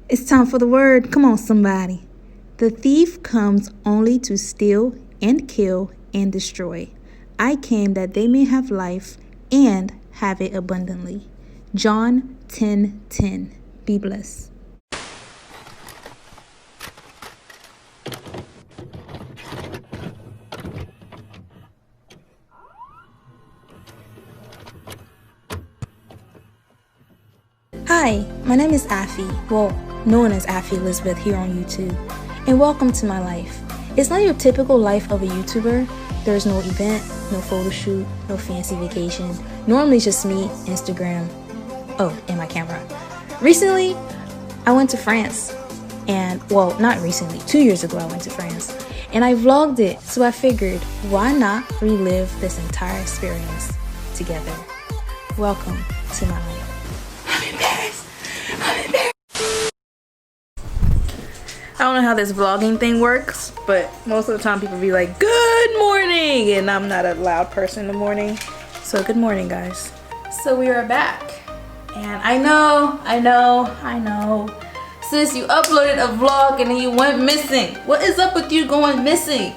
It's time for the word. Come on, somebody. The thief comes only to steal and kill and destroy. I came that they may have life and have it abundantly. John 10:10. Be blessed. Hi, my name is Afi, well, known as Afi Elizabeth here on YouTube, and welcome to my life. It's not your typical life of a YouTuber. There's no event, no photo shoot, no fancy vacation. Normally it's just me, Instagram, and my camera. Recently, I went to France, and well, not recently, 2 years ago I went to France, and I vlogged it, so I figured, why not relive this entire experience together? Welcome to my life. I don't know how this vlogging thing works, but most of the time people be like, good morning, and I'm not a loud person in the morning. So good morning, guys. So we are back, and I know. Sis, you uploaded a vlog and then you went missing. What is up with you going missing?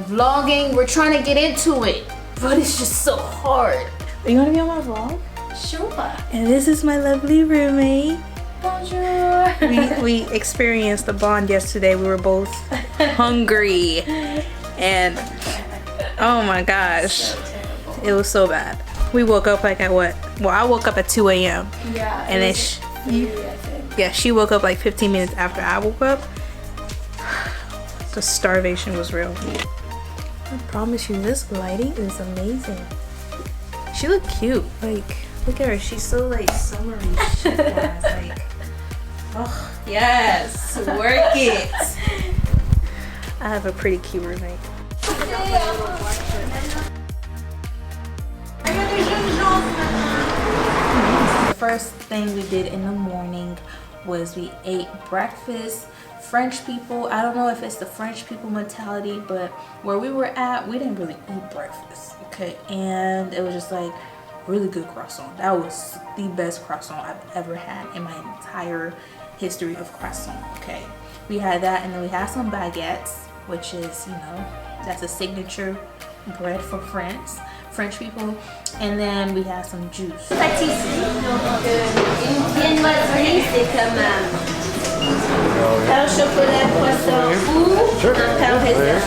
Vlogging, we're trying to get into it, but it's just so hard. Are you gonna be on my vlog? Sure. And this is my lovely roommate. Bonjour. We experienced the bond yesterday. We were both hungry, and oh my gosh, it was so bad. We woke up like at what? Well, I woke up at 2 a.m. Yeah. And then she woke up like 15 minutes after I woke up. The starvation was real. I promise you, this lighting is amazing. She looked cute. Like, look at her. She's so like summery shit wise. Like, oh yes, work it. I have a pretty cute roommate. The first thing we did in the morning was we ate breakfast. French people, I don't know if it's the French people mentality, but where we were at, we didn't really eat breakfast, okay? And it was just like really good croissant. That was the best croissant I've ever had in my entire history of croissant, okay? We had that, and then we had some baguettes, which is, you know, that's a signature bread for France, French people. And then we had some juice. Pâtisserie, donc une viennoiserie, c'est comme pain au chocolat, croissant ou pain au raisin.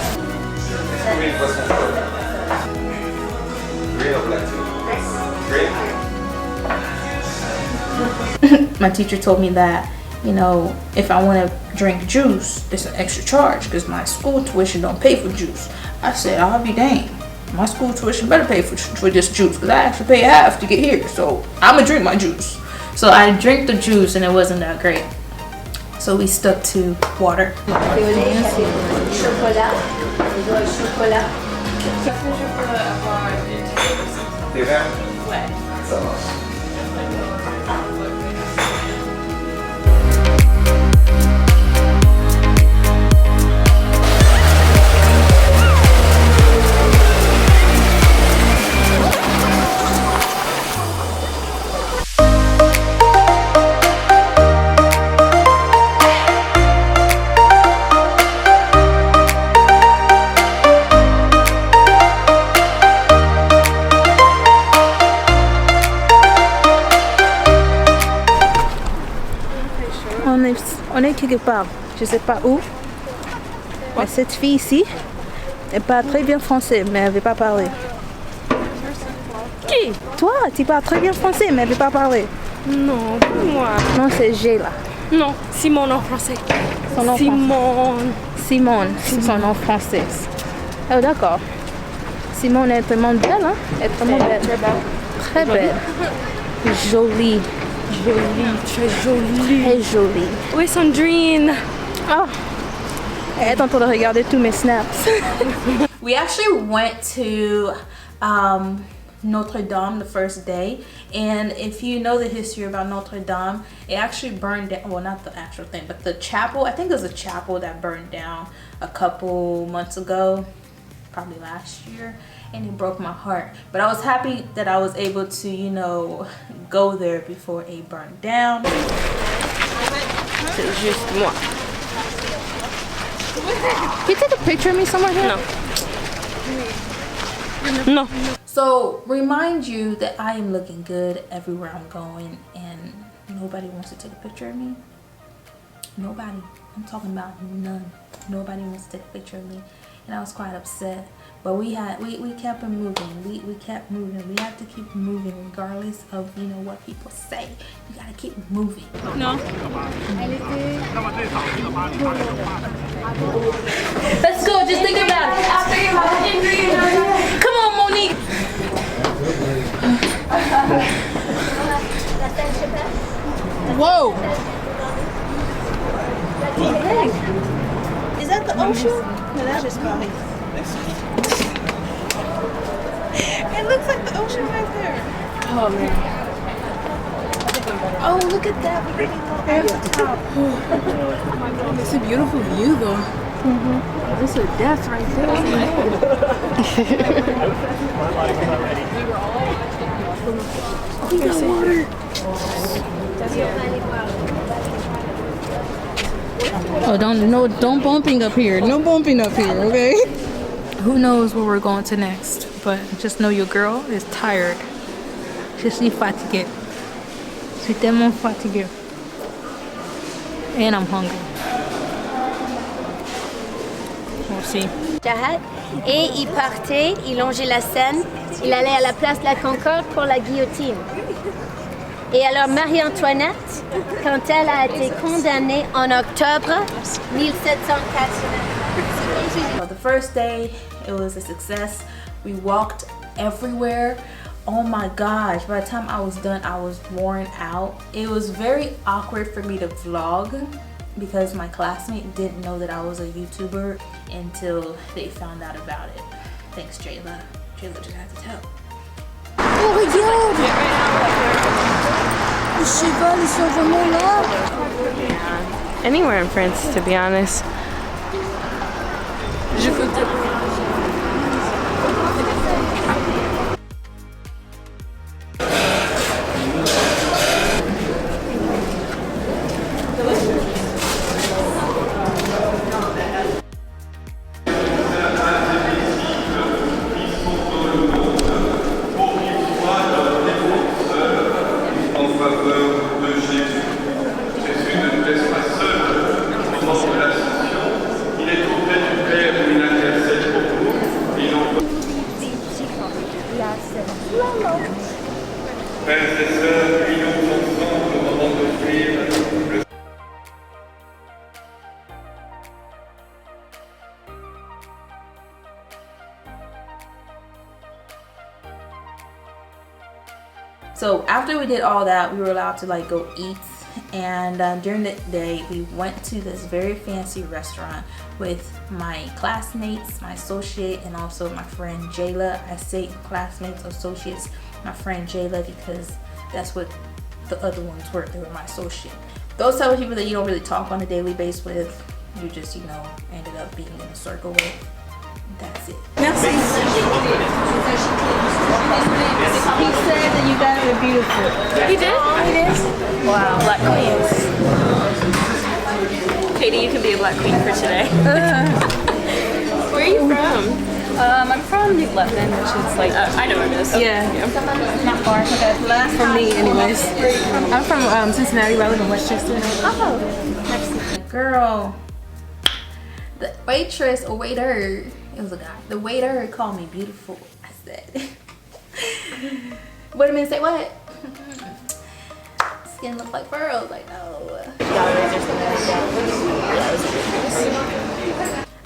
My teacher told me that, you know, if I want to drink juice, it's an extra charge because my school tuition don't pay for juice. I said, I'll be dang. My school tuition better pay for this juice because I actually pay half to get here. So I'm going to drink my juice. So I drank the juice and it wasn't that great. So we stuck to water. Chocolat. Chocolat. On est quelque part, je sais pas où. Mais cette fille ici, elle parle très bien français, mais elle veut pas parler. Qui? Toi, tu parles très bien français, mais elle veut pas parler. Non, moi. Non, c'est G là. Non, Simone en français. Son nom Simone. Simone, c'est son nom français. Oh d'accord. Simone est tellement belle, hein? Elle est tellement belle. Très belle. Jolie. Jolie, très jolie. Très jolie. Oui, Sandrine. Oh. Elle est en train de regarder tous mes snaps. We actually went to Notre Dame the first day, and if you know the history about Notre Dame, it actually burned down. Well, not the actual thing, but the chapel. I think it was a chapel that burned down a couple months ago, probably last year, and it broke my heart. But I was happy that I was able to, you know, go there before it burned down. C'est juste moi. Can you take a picture of me somewhere here? No. No. So remind you that I am looking good everywhere I'm going, and nobody wants to take a picture of me. Nobody. I'm talking about none. Nobody wants to take a picture of me, and I was quite upset. But we kept it moving. We kept moving. We have to keep moving regardless of what people say. You gotta keep moving. No. Let's go. Just think about it. After your injury. Come on, Monique. Whoa. Is that the ocean? No, that's just probably. It looks like the ocean right there. Oh man. Oh, look at that pretty little at the top. It's a beautiful view though. This is death right there. Oh, don't bumping up here. No bumping up here, okay? Who knows where we're going to next, but just know your girl is tired. Je suis fatiguée. Je suis tellement fatiguée. And I'm hungry. We'll see. Et il partait, il longeait la Seine, il allait à la place de la Concorde pour la guillotine. Et alors Marie-Antoinette, quand elle a été condamnée en octobre 1789. The first day, it was a success. We walked everywhere. Oh my gosh, by the time I was done, I was worn out. It was very awkward for me to vlog because my classmate didn't know that I was a YouTuber until they found out about it. Thanks, Jayla. Jayla just had to tell. Oh regarde! Les chevaux, ils sont vraiment là. Anywhere in France, to be honest. Je peux te... Frères et sœurs, prions ensemble au moment d'offrir le So after we did all that, we were allowed to like go eat, and during the day we went to this very fancy restaurant with my classmates, my associate, and also my friend Jayla. I say classmates, associates, my friend Jayla, because that's what the other ones were. They were my associate. Those type of people that you don't really talk on a daily basis with, you just ended up being in a circle with. That's it. Merci. He said that you guys are beautiful. He did? He did? Wow, Black Queens. Katie, you can be a Black Queen for today. Where are you from? I'm from New Lebanon, which is like... I know where it is. Yeah. Not far. Last from me anyways. I'm from Cincinnati, but I live in Westchester. Oh, next. Girl, the waitress or waiter, it was a guy. The waiter called me beautiful. I said, wait a minute, say what? Skin look like pearls. Like, no.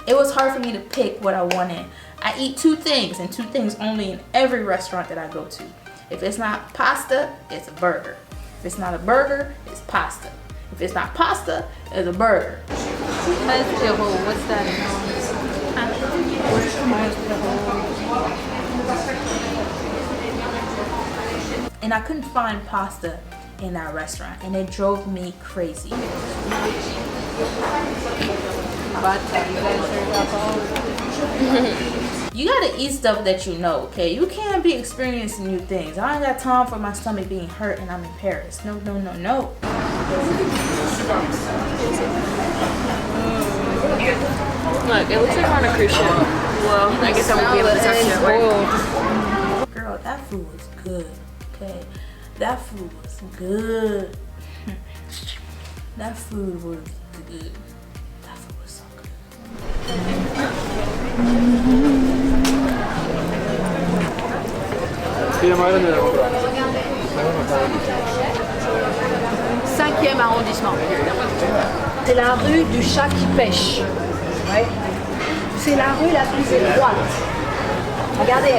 It was hard for me to pick what I wanted. I eat two things, and two things only, in every restaurant that I go to. If it's not pasta, it's a burger. If it's not a burger, it's pasta. If it's not pasta, it's a burger. What's that? And I couldn't find pasta in that restaurant, and it drove me crazy. You gotta eat stuff that you know, okay? You can't be experiencing new things. I ain't got time for my stomach being hurt and I'm in Paris. No, no, no, no. Look, it looks like we're on a cruise ship. Well, I guess I won't be able to touch it. Right? Girl, that food was good. Okay, that food was good. That food was good. That food was so good. 5e arrondissement. C'est la rue du chat qui pêche. Ouais. C'est la rue la plus étroite. Regardez,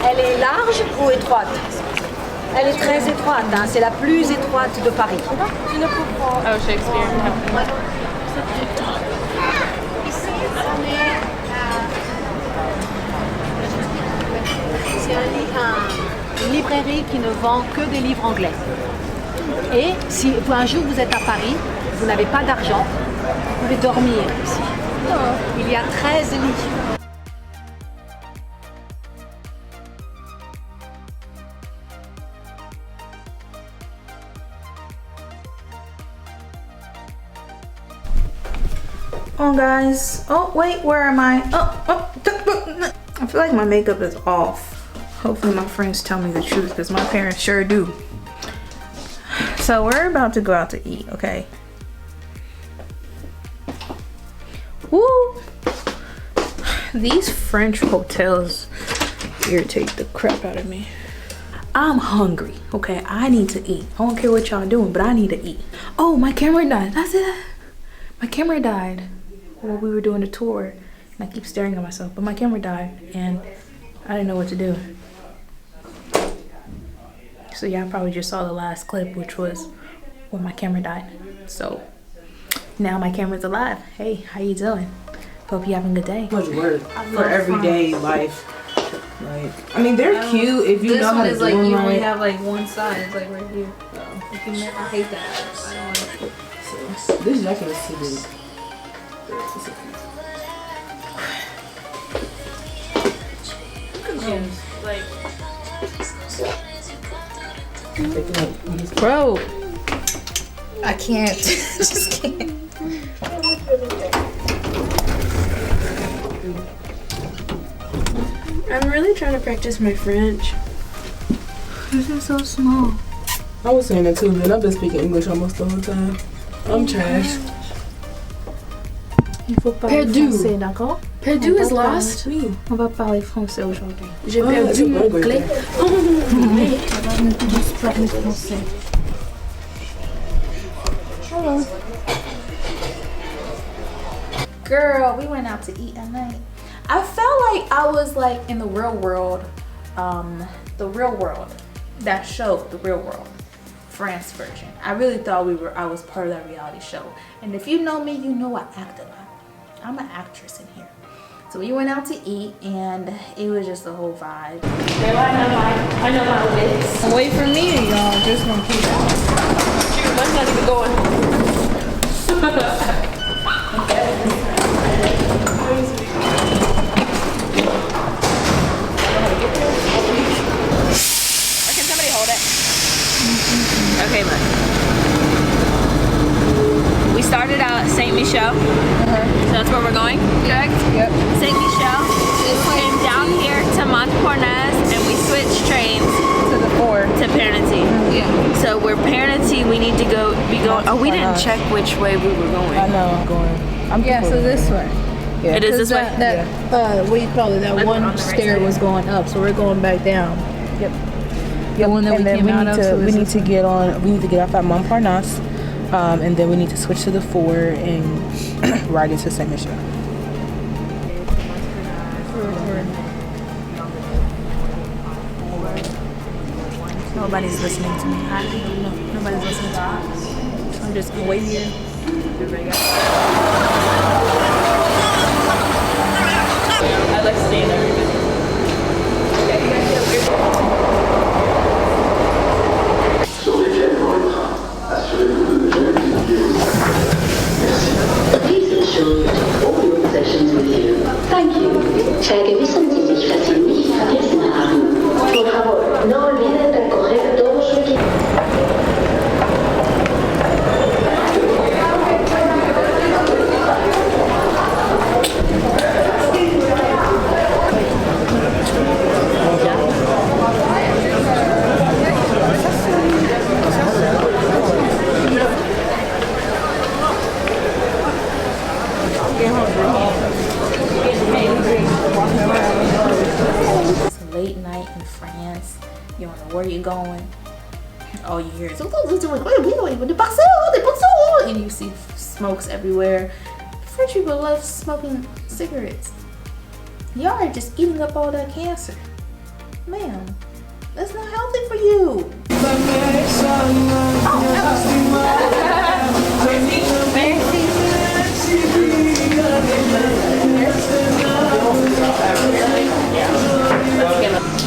elle est large ou étroite? Elle est très étroite, hein. C'est la plus étroite de Paris. Oh, Shakespeare. C'est une librairie qui ne vend que des livres anglais. Et si un jour vous êtes à Paris, vous n'avez pas d'argent, vous pouvez dormir ici. Il y a 13 lits. Oh guys, oh wait, where am I? I feel like my makeup is off. Hopefully my friends tell me the truth because my parents sure do. So we're about to go out to eat, okay? Woo! These French hotels irritate the crap out of me. I'm hungry, okay? I need to eat. I don't care what y'all doing, but I need to eat. Oh, my camera died. That's it. My camera died while we were doing the tour. And I keep staring at myself, but my camera died and I didn't know what to do. So yeah, I probably just saw the last clip, which was when my camera died. So now my camera's alive. Hey, how you doing? Hope you having a good day. Much work for everyday life. Like, I mean, they're cute if you know how to do them. This one is like you only have like one side. It's like right here. I hate that. I don't like it. So, this jacket is too big. Bro, I can't. Just can't. I'm really trying to practice my French. This is so small. I was saying that too, man. I've been speaking English almost the whole time. I'm trash. Il faut parler français, d'accord? Perdu is lost. Oui, on va parler français aujourd'hui. J'ai perdu mon clé. Mais on va juste parler français. Hello. Girl, we went out to eat at night. I felt like I was like in the real world. That show, The Real World, France version. I really thought I was part of that reality show. And if you know me, you know I act a lot. I'm an actress in here. So we went out to eat and it was just a whole vibe. I know my wits. Wait for me, y'all. Just gonna keep going. Shoot, mine's not even going. Can somebody hold it? Okay, look. We started out at Saint Michel. So that's where we're going, correct? Yep. Saint Michel. We came down here to Montparnasse and we switched trains To the 4. to Pernity. Yeah. So we're Pernity, we need to be going. Oh, we didn't check which way we were going. I know I'm going. Yeah, so this way. Yeah. It is this way? What do you call it? That one stair was going up, so we're going back down. Yep. The one that we And then came out of. So we need to get off at Montparnasse, and then we need to switch to the 4 and ride into Saint Michel. Nobody's listening to me. Nobody's listening to me. So I'm just gonna wait here. I like staying there. Sur lesquels vont les trains. Assurez-vous de ne jamais publier vos sacs. Merci. Please ensure all your possessions with you. Thank you. Zeige wissen Sie sich, dass Sie nichts vergessen haben. Por favor, no olviden recoger todo su equipo. going, all you hear is and you see smokes everywhere. French people love smoking cigarettes. Y'all are just eating up all that cancer. Ma'am, that's not healthy for you.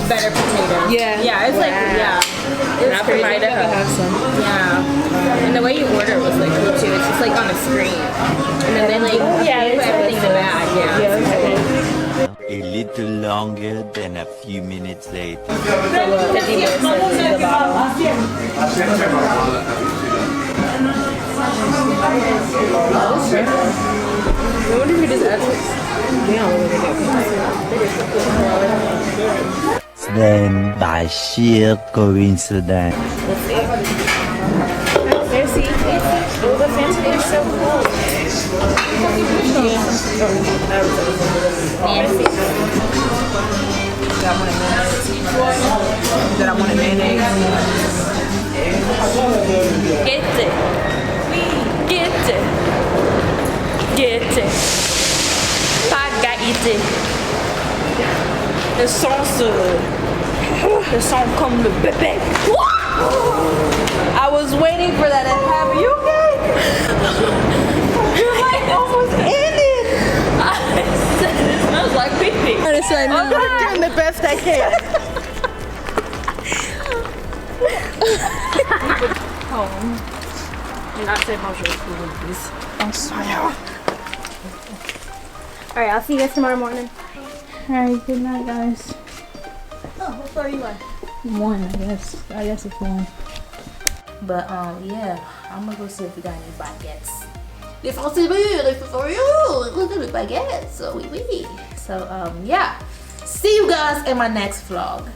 Better potato. Yeah, it's like, it's crazy. I might have some. Yeah. And the way you order it was like cool too. It's just like on a screen. And then they like put everything in the bag. Yeah. A little longer than a few minutes later. 50 bucks the bottle. I wonder if he just adds it. Then, by sheer coincidence. Let's see. There's the oh, the fancy is so cool. Nancy. Got one in mayonnaise. Then I want a mayonnaise. Get it. Get it. Get it. Pagaite. Le son comme le bébé. I was waiting for that to happen. You okay? Your life almost ended. It smells like pee-pee. I'm doing the best I can. Not say bonjour, please. Alright, I'll see you guys tomorrow morning. Alright, good night, guys. Oh, what floor are you on? 1, I guess. I guess it's 1. But yeah, I'm gonna go see if we got any baguettes. Les Français les baguettes. So yeah. See you guys in my next vlog.